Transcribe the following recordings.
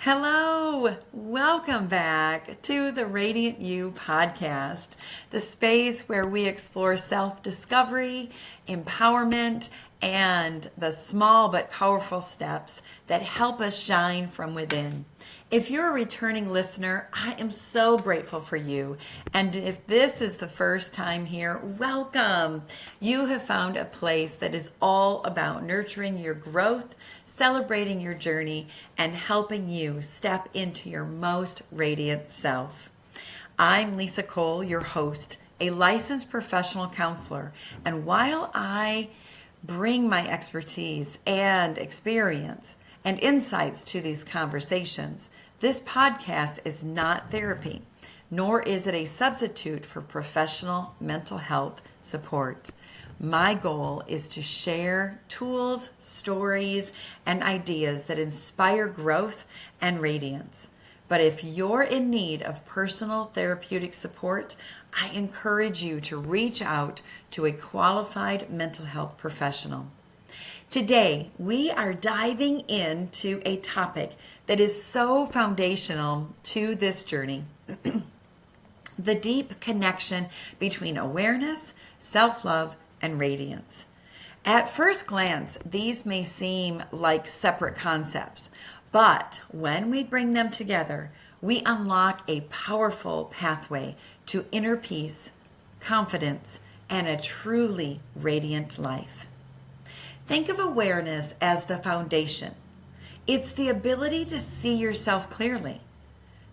Hello, welcome back to the Radiant You podcast, the space where we explore self-discovery, empowerment, and the small but powerful steps that help us shine from within. If you're a returning listener, I am so grateful for you. And if this is the first time here, welcome. You have found a place that is all about nurturing your growth, celebrating your journey, and helping you step into your most radiant self. I'm Lisa Cole, your host, a licensed professional counselor. And while I bring my expertise and experience and insights to these conversations, this podcast is not therapy, nor is it a substitute for professional mental health support. My goal is to share tools, stories, and ideas that inspire growth and radiance. But if you're in need of personal therapeutic support, I encourage you to reach out to a qualified mental health professional. Today, we are diving into a topic that is so foundational to this journey. The deep connection between awareness, self-love, and radiance. At first glance, these may seem like separate concepts, but when we bring them together, we unlock a powerful pathway to inner peace, confidence, and a truly radiant life. Think of awareness as the foundation. It's the ability to see yourself clearly,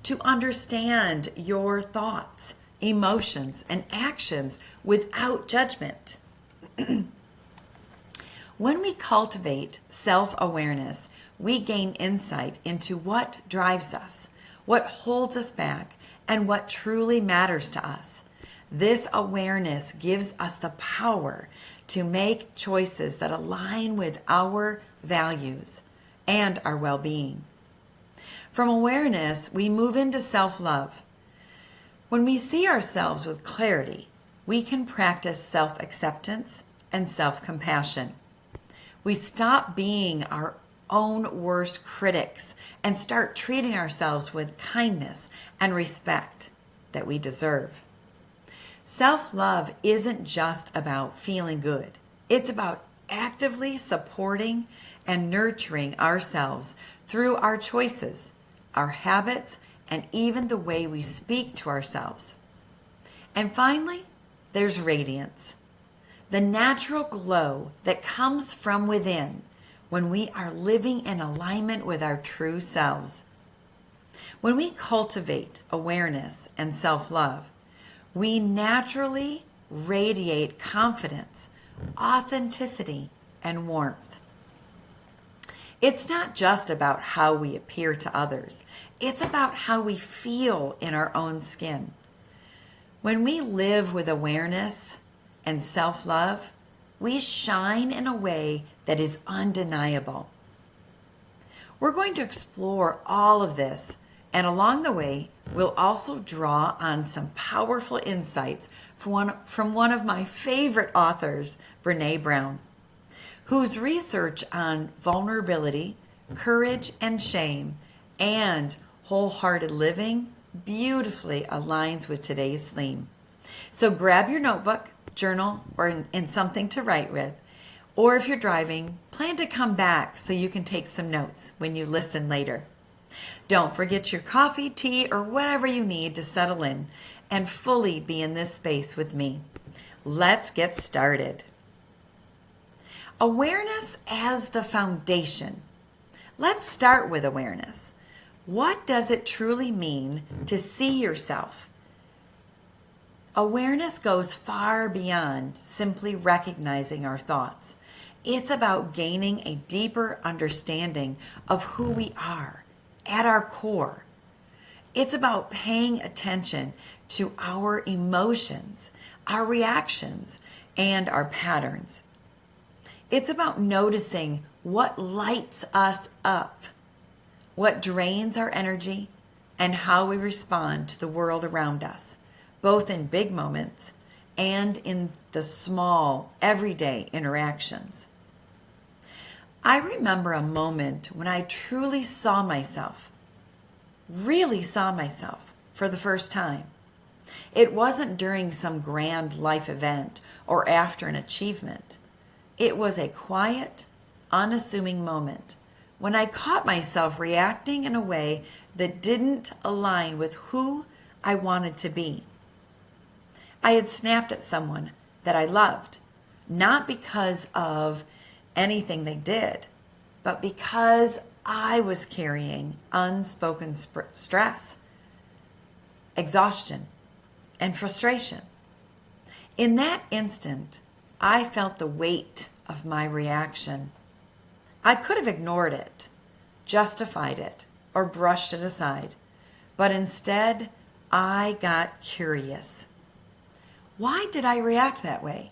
to understand your thoughts, emotions, and actions without judgment. When we cultivate self-awareness, we gain insight into what drives us, what holds us back, and what truly matters to us. This awareness gives us the power to make choices that align with our values and our well-being. From awareness, we move into self-love. When we see ourselves with clarity, we can practice self-acceptance and self-compassion. We stop being our own worst critics and start treating ourselves with kindness and respect that we deserve. Self-love isn't just about feeling good. It's about actively supporting and nurturing ourselves through our choices, our habits, and even the way we speak to ourselves. And finally, there's radiance, the natural glow that comes from within when we are living in alignment with our true selves. When we cultivate awareness and self-love, we naturally radiate confidence, authenticity, and warmth. It's not just about how we appear to others. It's about how we feel in our own skin. When we live with awareness and self-love, we shine in a way that is undeniable. We're going to explore all of this, and along the way, we'll also draw on some powerful insights from one of my favorite authors, Brené Brown, whose research on vulnerability, courage and shame, and wholehearted living beautifully aligns with today's theme. So grab your notebook, journal, or in something to write with. Or if you're driving, plan to come back so you can take some notes when you listen later. Don't forget your coffee, tea, or whatever you need to settle in and fully be in this space with me. Let's get started. Awareness as the foundation. Let's start with awareness. What does it truly mean to see yourself? Awareness goes far beyond simply recognizing our thoughts. It's about gaining a deeper understanding of who we are at our core. It's about paying attention to our emotions, our reactions, and our patterns. It's about noticing what lights us up, what drains our energy, and how we respond to the world around us, both in big moments and in the small, everyday interactions. I remember a moment when I truly saw myself, really saw myself for the first time. It wasn't during some grand life event or after an achievement. It was a quiet, unassuming moment when I caught myself reacting in a way that didn't align with who I wanted to be. I had snapped at someone that I loved, not because of anything they did, but because I was carrying unspoken stress, exhaustion, and frustration. In that instant, I felt the weight of my reaction. I could have ignored it, justified it, or brushed it aside, but instead, I got curious. Why did I react that way?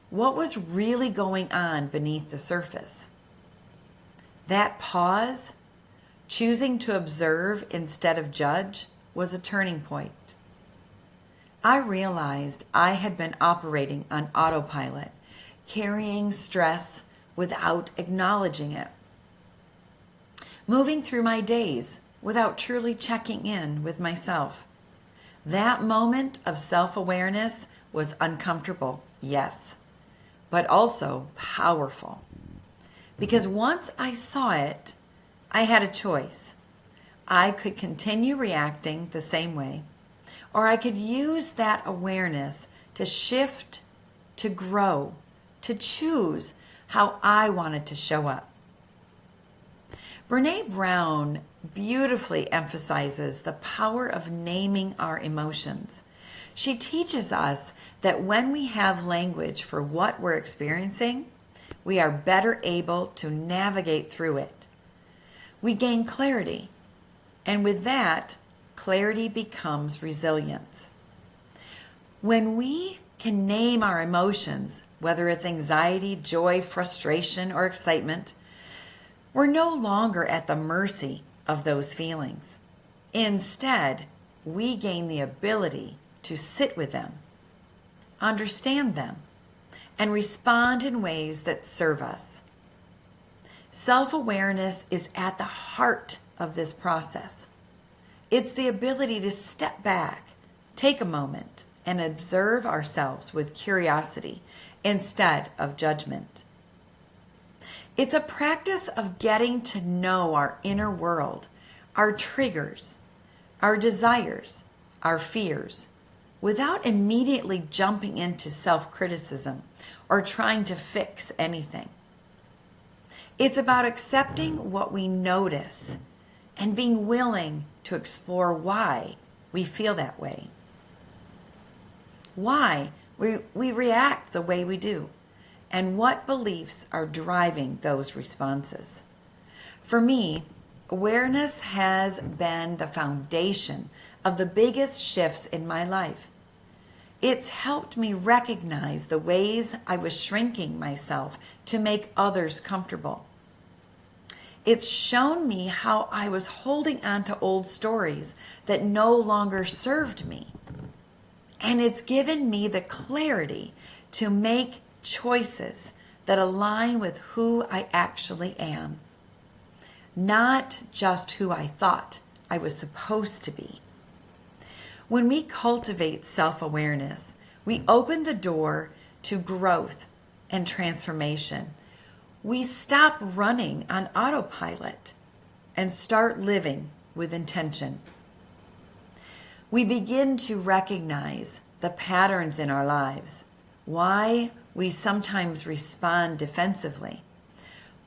What was really going on beneath the surface? That pause, choosing to observe instead of judge, was a turning point. I realized I had been operating on autopilot, carrying stress without acknowledging it, moving through my days without truly checking in with myself. That moment of self-awareness was uncomfortable, yes, but also powerful. Because once I saw it, I had a choice. I could continue reacting the same way, or I could use that awareness to shift, to grow, to choose how I wanted to show up. Brené Brown beautifully emphasizes the power of naming our emotions. She teaches us that when we have language for what we're experiencing, we are better able to navigate through it. We gain clarity, and with that, clarity becomes resilience. When we can name our emotions, whether it's anxiety, joy, frustration, or excitement, we're no longer at the mercy of those feelings. Instead, we gain the ability to sit with them, understand them, and respond in ways that serve us. Self-awareness is at the heart of this process. It's the ability to step back, take a moment, and observe ourselves with curiosity instead of judgment. It's a practice of getting to know our inner world, our triggers, our desires, our fears, without immediately jumping into self-criticism or trying to fix anything. It's about accepting what we notice and being willing to explore why we feel that way, why we react the way we do, and what beliefs are driving those responses. For me, awareness has been the foundation of the biggest shifts in my life. It's helped me recognize the ways I was shrinking myself to make others comfortable. It's shown me how I was holding on to old stories that no longer served me. And it's given me the clarity to make choices that align with who I actually am, not just who I thought I was supposed to be. When we cultivate self-awareness, we open the door to growth and transformation. We stop running on autopilot and start living with intention. We begin to recognize the patterns in our lives, why we sometimes respond defensively,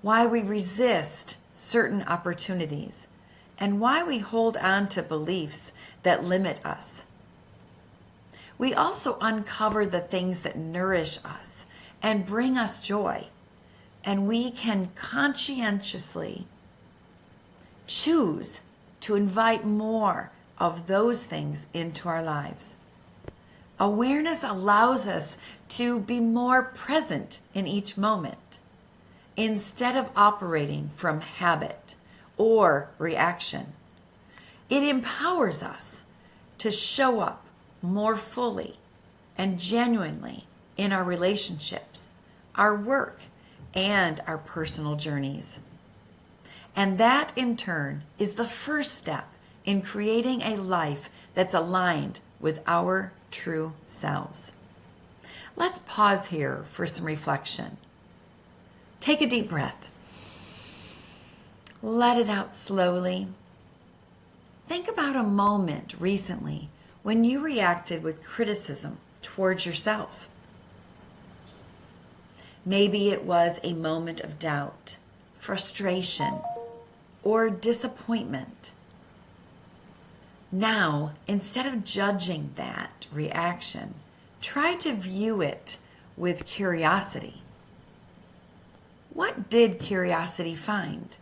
why we resist certain opportunities, and why we hold on to beliefs that limit us. We also uncover the things that nourish us and bring us joy, and we can conscientiously choose to invite more of those things into our lives. Awareness allows us to be more present in each moment instead of operating from habit or reaction. It empowers us to show up more fully and genuinely in our relationships, our work, and our personal journeys. And that, in turn, is the first step in creating a life that's aligned with our true selves. Let's pause here for some reflection. Take a deep breath. Let it out slowly. Think about a moment recently when you reacted with criticism towards yourself. Maybe it was a moment of doubt, frustration, or disappointment. Now, instead of judging that reaction, try to view it with curiosity. What did curiosity find?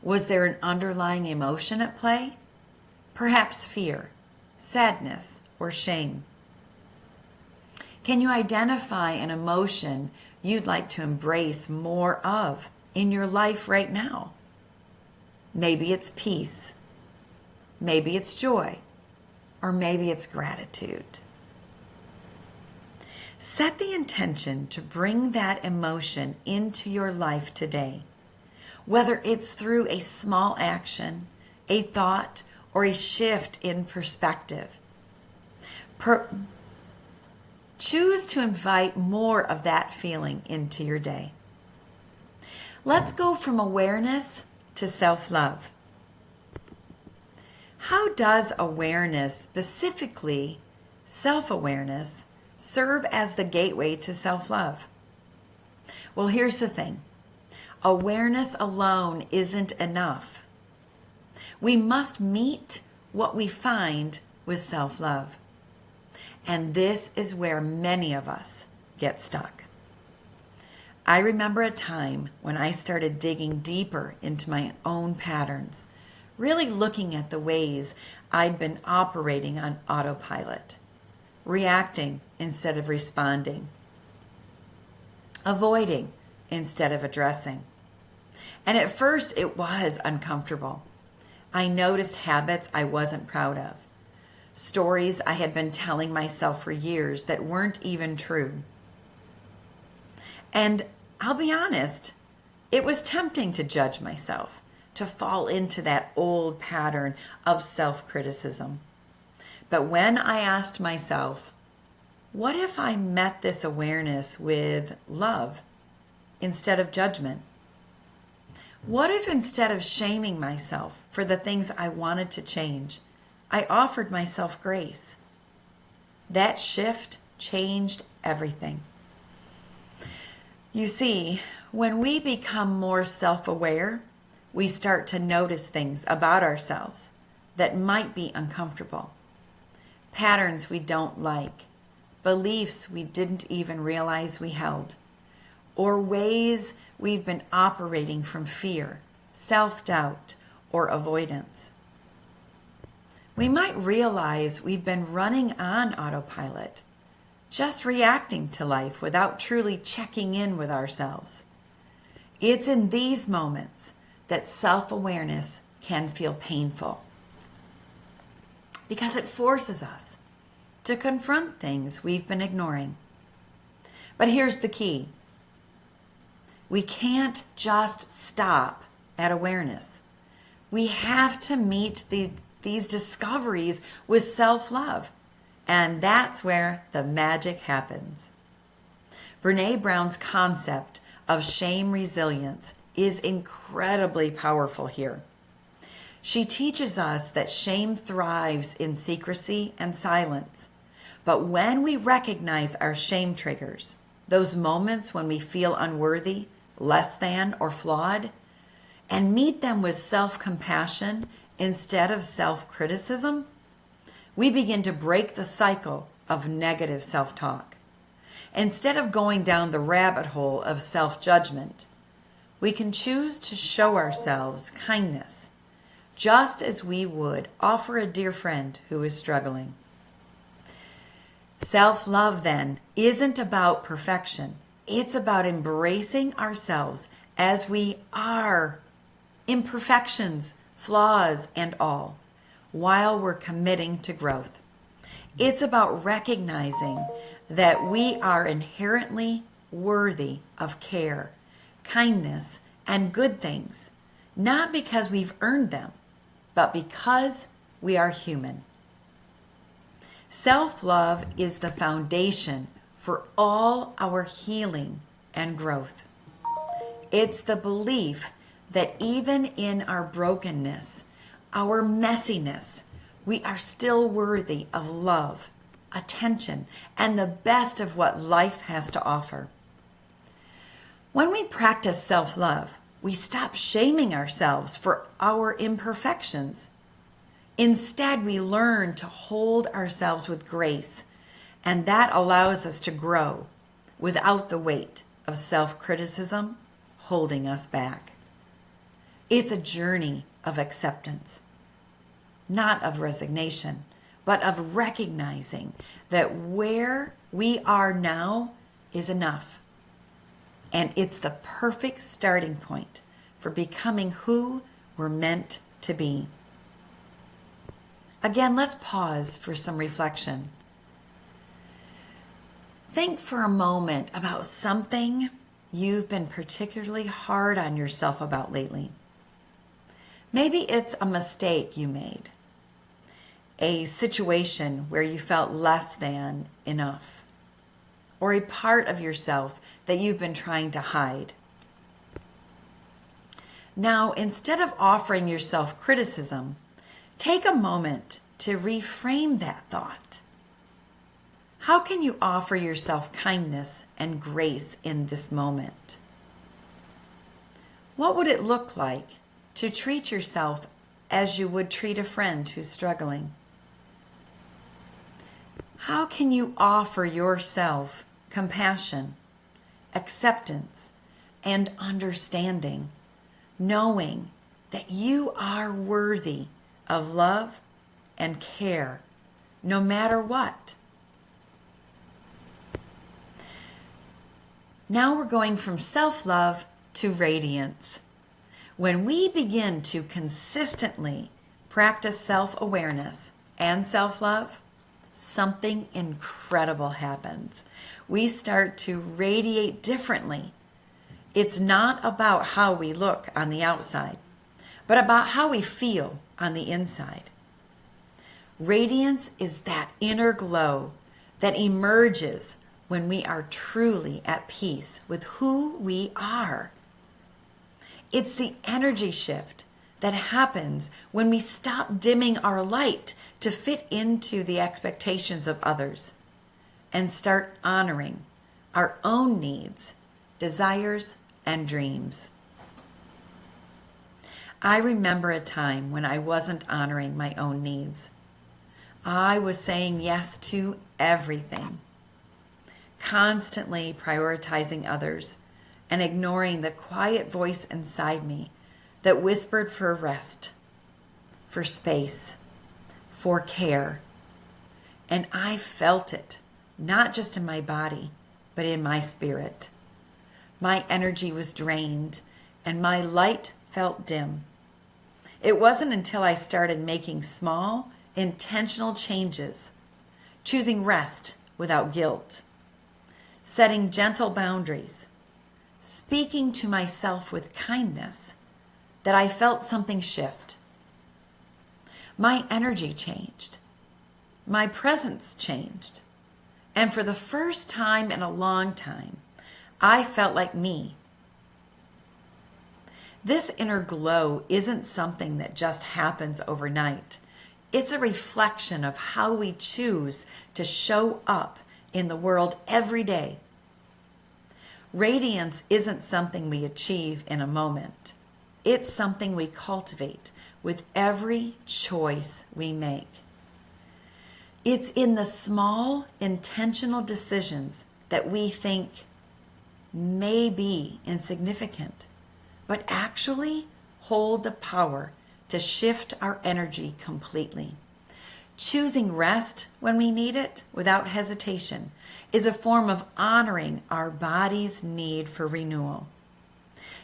Was there an underlying emotion at play? Perhaps fear, sadness, or shame. Can you identify an emotion you'd like to embrace more of in your life right now? Maybe it's peace, maybe it's joy, or maybe it's gratitude. Set the intention to bring that emotion into your life today, whether it's through a small action, a thought, or a shift in perspective. Choose to invite more of that feeling into your day. Let's go from awareness to self-love. How does awareness, specifically self-awareness, serve as the gateway to self-love? Well, here's the thing. Awareness alone isn't enough. We must meet what we find with self-love. And this is where many of us get stuck. I remember a time when I started digging deeper into my own patterns, really looking at the ways I'd been operating on autopilot, reacting instead of responding, avoiding instead of addressing. And at first it was uncomfortable. I noticed habits I wasn't proud of, stories I had been telling myself for years that weren't even true. And I'll be honest, it was tempting to judge myself, to fall into that old pattern of self-criticism. But when I asked myself, what if I met this awareness with love instead of judgment? What if instead of shaming myself for the things I wanted to change, I offered myself grace? That shift changed everything. You see, when we become more self-aware, we start to notice things about ourselves that might be uncomfortable. Patterns we don't like, beliefs we didn't even realize we held, or ways we've been operating from fear, self-doubt, or avoidance. We might realize we've been running on autopilot, just reacting to life without truly checking in with ourselves. It's in these moments that self-awareness can feel painful, because it forces us to confront things we've been ignoring. But here's the key. We can't just stop at awareness. We have to meet these discoveries with self-love. And that's where the magic happens. Brené Brown's concept of shame resilience is incredibly powerful here. She teaches us that shame thrives in secrecy and silence. But when we recognize our shame triggers, those moments when we feel unworthy, less than, or flawed, and meet them with self-compassion instead of self-criticism, we begin to break the cycle of negative self-talk. Instead of going down the rabbit hole of self-judgment, we can choose to show ourselves kindness, just as we would offer a dear friend who is struggling. Self-love, then, isn't about perfection. It's about embracing ourselves as we are, imperfections, flaws, and all, while we're committing to growth. It's about recognizing that we are inherently worthy of care, kindness, and good things, not because we've earned them, but because we are human. Self-love is the foundation for all our healing and growth. It's the belief that even in our brokenness, our messiness, we are still worthy of love, attention, and the best of what life has to offer. When we practice self-love, we stop shaming ourselves for our imperfections. Instead, we learn to hold ourselves with grace, and that allows us to grow without the weight of self-criticism holding us back. It's a journey of acceptance, not of resignation, but of recognizing that where we are now is enough. And it's the perfect starting point for becoming who we're meant to be. Again, let's pause for some reflection. Think for a moment about something you've been particularly hard on yourself about lately. Maybe it's a mistake you made, a situation where you felt less than enough, or a part of yourself that you've been trying to hide. Now, instead of offering yourself criticism, take a moment to reframe that thought. How can you offer yourself kindness and grace in this moment? What would it look like to treat yourself as you would treat a friend who's struggling? How can you offer yourself compassion, acceptance, and understanding, knowing that you are worthy of love and care, no matter what? Now we're going from self-love to radiance. When we begin to consistently practice self-awareness and self-love, something incredible happens. We start to radiate differently. It's not about how we look on the outside, but about how we feel on the inside. Radiance is that inner glow that emerges when we are truly at peace with who we are. It's the energy shift that happens when we stop dimming our light to fit into the expectations of others and start honoring our own needs, desires, and dreams. I remember a time when I wasn't honoring my own needs. I was saying yes to everything, constantly prioritizing others and ignoring the quiet voice inside me that whispered for rest, for space, for care. And I felt it, not just in my body, but in my spirit. My energy was drained and my light felt dim. It wasn't until I started making small, intentional changes, choosing rest without guilt, setting gentle boundaries, speaking to myself with kindness, that I felt something shift. My energy changed. My presence changed. And for the first time in a long time, I felt like me. This inner glow isn't something that just happens overnight. It's a reflection of how we choose to show up in the world every day. Radiance isn't something we achieve in a moment. It's something we cultivate with every choice we make. It's in the small, intentional decisions that we think may be insignificant, but actually hold the power to shift our energy completely. Choosing rest when we need it without hesitation is a form of honoring our body's need for renewal.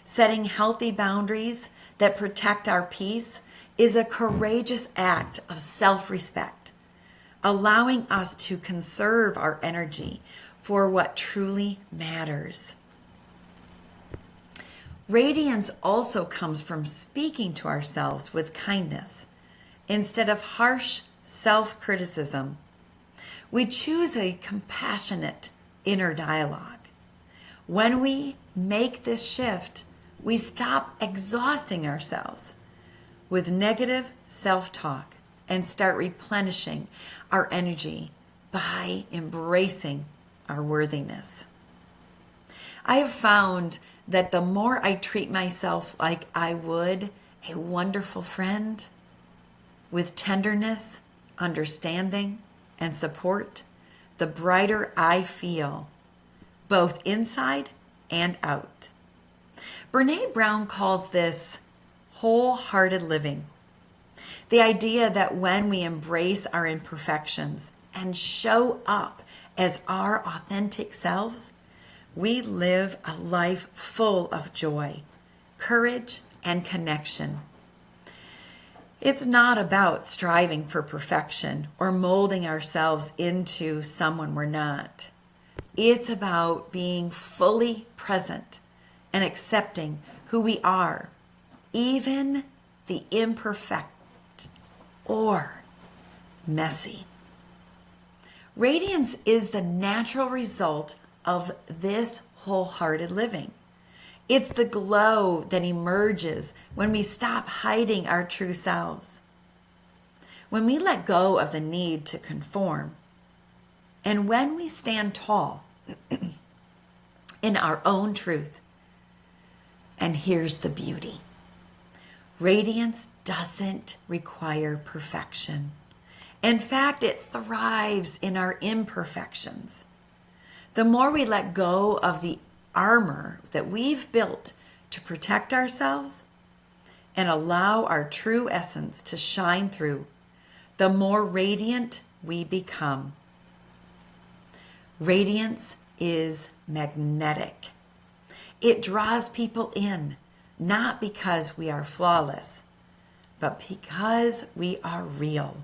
Setting healthy boundaries that protect our peace is a courageous act of self-respect, allowing us to conserve our energy for what truly matters. Radiance also comes from speaking to ourselves with kindness instead of harsh self-criticism. We choose a compassionate inner dialogue. When we make this shift, we stop exhausting ourselves with negative self-talk and start replenishing our energy by embracing our worthiness. I have found that the more I treat myself like I would a wonderful friend, with tenderness, understanding, and support, the brighter I feel, both inside and out. Brené Brown calls this wholehearted living. The idea that when we embrace our imperfections and show up as our authentic selves, we live a life full of joy, courage, and connection. It's not about striving for perfection or molding ourselves into someone we're not. It's about being fully present and accepting who we are, even the imperfect or messy. Radiance is the natural result of this wholehearted living. It's the glow that emerges when we stop hiding our true selves. When we let go of the need to conform, and when we stand tall in our own truth. And here's the beauty. Radiance doesn't require perfection. In fact, it thrives in our imperfections. The more we let go of the armor that we've built to protect ourselves and allow our true essence to shine through, the more radiant we become. Radiance is magnetic. It draws people in, not because we are flawless, but because we are real.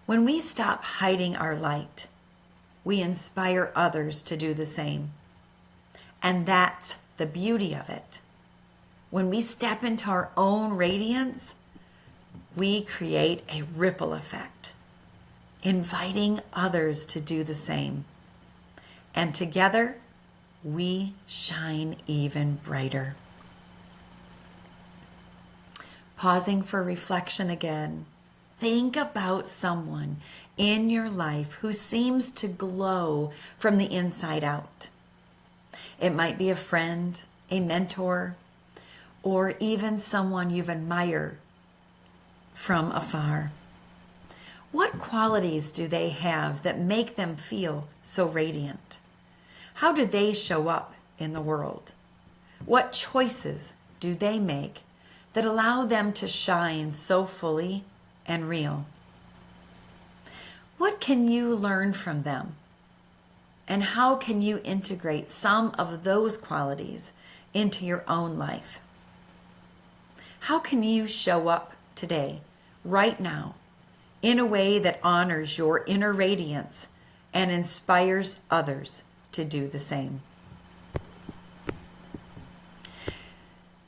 When we stop hiding our light, we inspire others to do the same. And that's the beauty of it. When we step into our own radiance, we create a ripple effect, inviting others to do the same. And together, we shine even brighter. Pausing for reflection again. Think about someone in your life who seems to glow from the inside out. It might be a friend, a mentor, or even someone you've admired from afar. What qualities do they have that make them feel so radiant? How do they show up in the world? What choices do they make that allow them to shine so fully and real? What can you learn from them? And how can you integrate some of those qualities into your own life? How can you show up today, right now, in a way that honors your inner radiance and inspires others to do the same?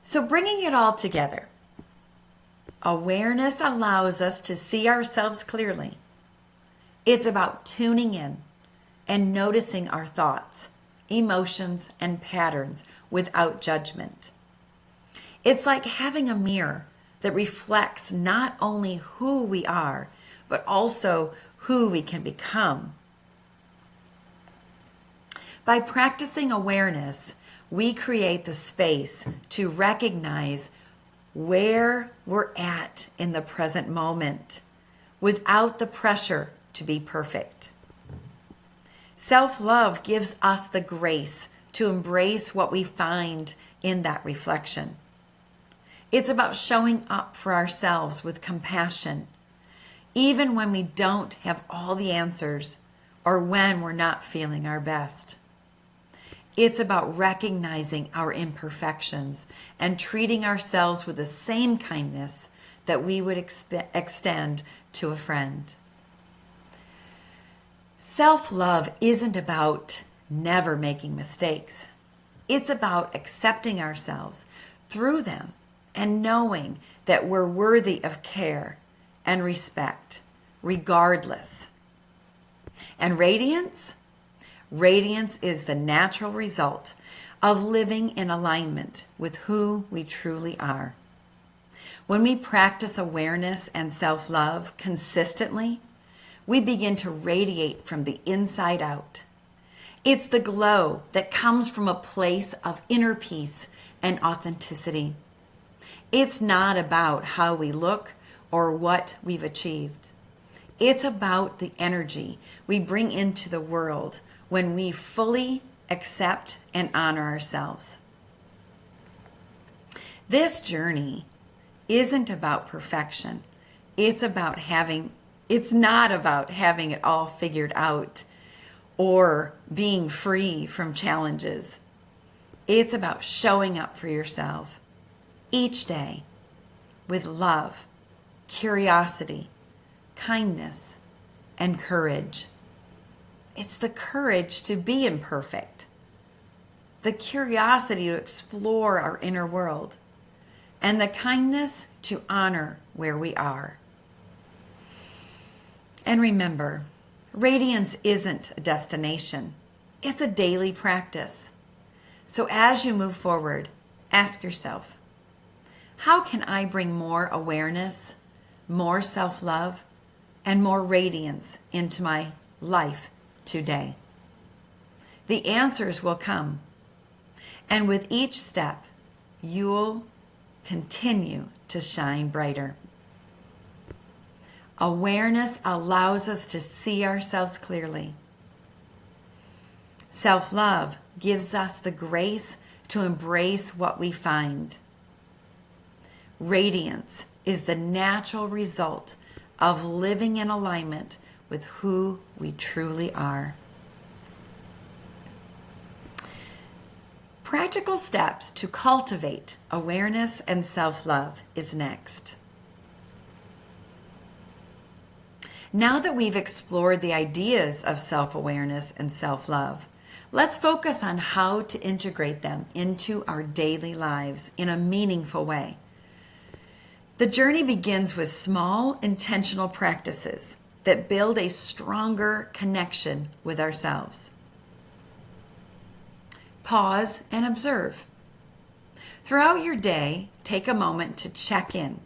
So bringing it all together, awareness allows us to see ourselves clearly. It's about tuning in and noticing our thoughts, emotions, and patterns without judgment. It's like having a mirror that reflects not only who we are, but also who we can become. By practicing awareness, we create the space to recognize where we're at in the present moment without the pressure to be perfect. Self-love gives us the grace to embrace what we find in that reflection. It's about showing up for ourselves with compassion, even when we don't have all the answers or when we're not feeling our best. It's about recognizing our imperfections and treating ourselves with the same kindness that we would extend to a friend. Self-love isn't about never making mistakes. It's about accepting ourselves through them and knowing that we're worthy of care and respect, regardless. And radiance? Radiance is the natural result of living in alignment with who we truly are. When we practice awareness and self-love consistently, we begin to radiate from the inside out. It's the glow that comes from a place of inner peace and authenticity. It's not about how we look or what we've achieved. It's about the energy we bring into the world when we fully accept and honor ourselves. This journey isn't about perfection. It's not about having it all figured out or being free from challenges. It's about showing up for yourself each day with love, curiosity, kindness, and courage. It's the courage to be imperfect, the curiosity to explore our inner world, and the kindness to honor where we are. And remember, radiance isn't a destination. It's a daily practice. So as you move forward, ask yourself, how can I bring more awareness, more self-love, and more radiance into my life today? The answers will come. And with each step, you'll continue to shine brighter. Awareness allows us to see ourselves clearly. Self-love gives us the grace to embrace what we find. Radiance is the natural result of living in alignment with who we truly are. Practical steps to cultivate awareness and self-love is next. Now that we've explored the ideas of self-awareness and self-love, let's focus on how to integrate them into our daily lives in a meaningful way. The journey begins with small, intentional practices that build a stronger connection with ourselves. Pause and observe. Throughout your day, take a moment to check in.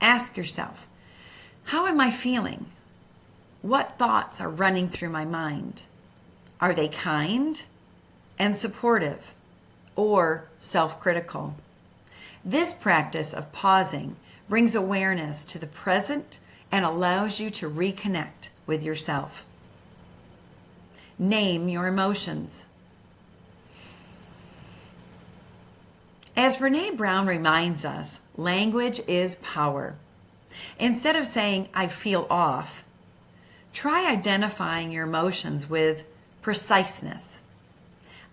Ask yourself, how am I feeling? What thoughts are running through my mind? Are they kind and supportive or self-critical? This practice of pausing brings awareness to the present and allows you to reconnect with yourself. Name your emotions. As Brené Brown reminds us, language is power. Instead of saying, I feel off, try identifying your emotions with preciseness.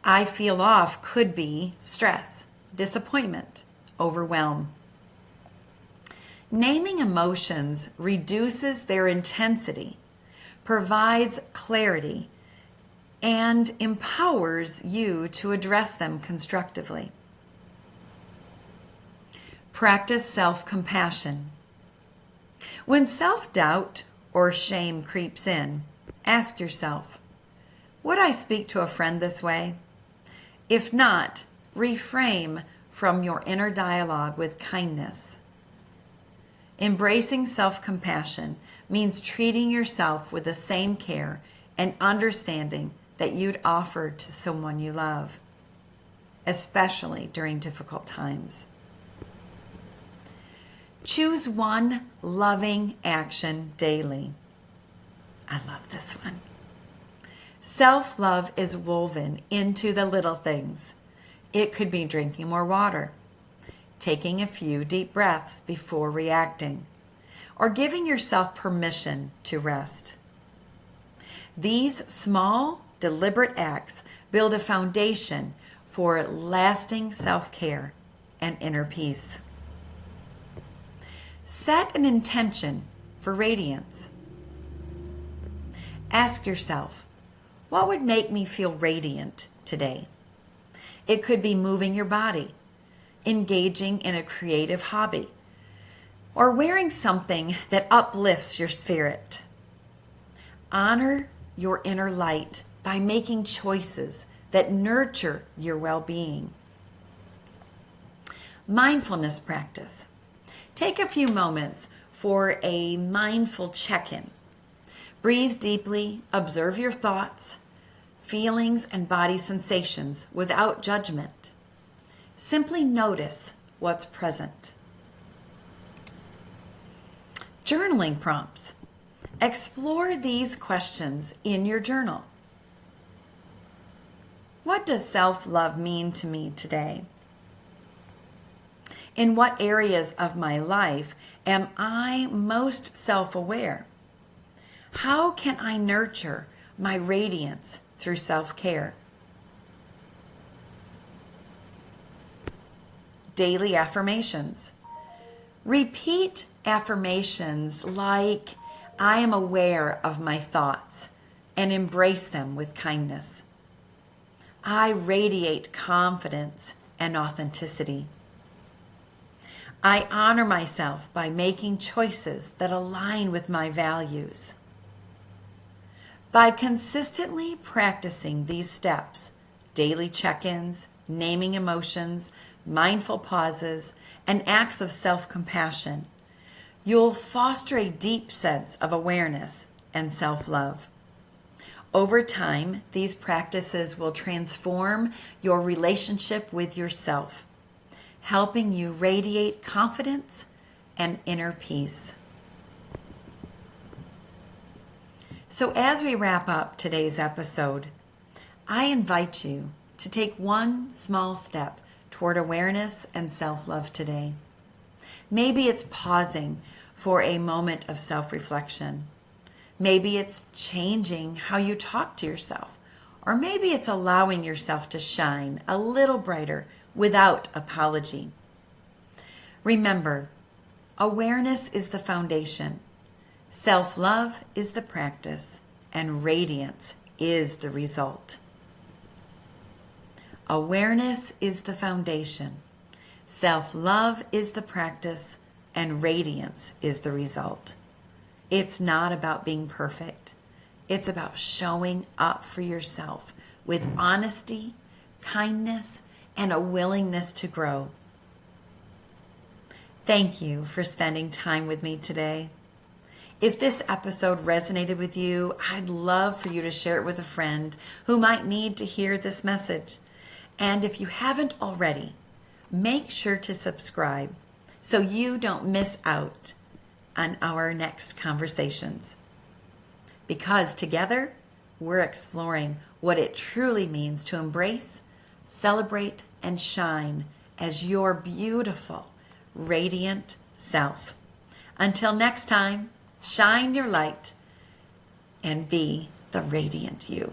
I feel off could be stress, disappointment, overwhelm. Naming emotions reduces their intensity, provides clarity, and empowers you to address them constructively. Practice self-compassion. When self-doubt or shame creeps in, ask yourself, would I speak to a friend this way? If not, reframe from your inner dialogue with kindness. Embracing self-compassion means treating yourself with the same care and understanding that you'd offer to someone you love, especially during difficult times. Choose one loving action daily. I love this one. Self-love is woven into the little things. It could be drinking more water, taking a few deep breaths before reacting, or giving yourself permission to rest. These small, deliberate acts build a foundation for lasting self-care and inner peace. Set an intention for radiance. Ask yourself, what would make me feel radiant today? It could be moving your body, engaging in a creative hobby, or wearing something that uplifts your spirit. Honor your inner light by making choices that nurture your well-being. Mindfulness practice. Take a few moments for a mindful check-in. Breathe deeply, observe your thoughts, feelings, and body sensations without judgment. Simply notice what's present. Journaling prompts. Explore these questions in your journal. What does self-love mean to me today? In what areas of my life am I most self-aware? How can I nurture my radiance through self-care? Daily affirmations. Repeat affirmations like, I am aware of my thoughts, and embrace them with kindness. I radiate confidence and authenticity. I honor myself by making choices that align with my values. By consistently practicing these steps, daily check-ins, naming emotions, mindful pauses, and acts of self-compassion, you'll foster a deep sense of awareness and self-love. Over time, these practices will transform your relationship with yourself, helping you radiate confidence and inner peace. So as we wrap up today's episode, I invite you to take one small step toward awareness and self-love today. Maybe it's pausing for a moment of self-reflection. Maybe it's changing how you talk to yourself. Or maybe it's allowing yourself to shine a little brighter without apology. Remember, awareness is the foundation, self-love is the practice, and radiance is the result. Awareness is the foundation, self-love is the practice, and radiance is the result. It's not about being perfect. It's about showing up for yourself with honesty, kindness, and a willingness to grow. Thank you for spending time with me today. If this episode resonated with you, I'd love for you to share it with a friend who might need to hear this message. And if you haven't already, make sure to subscribe so you don't miss out on our next conversations. Because together, we're exploring what it truly means to embrace, celebrate, and shine as your beautiful, radiant self. Until next time, shine your light and be the radiant you.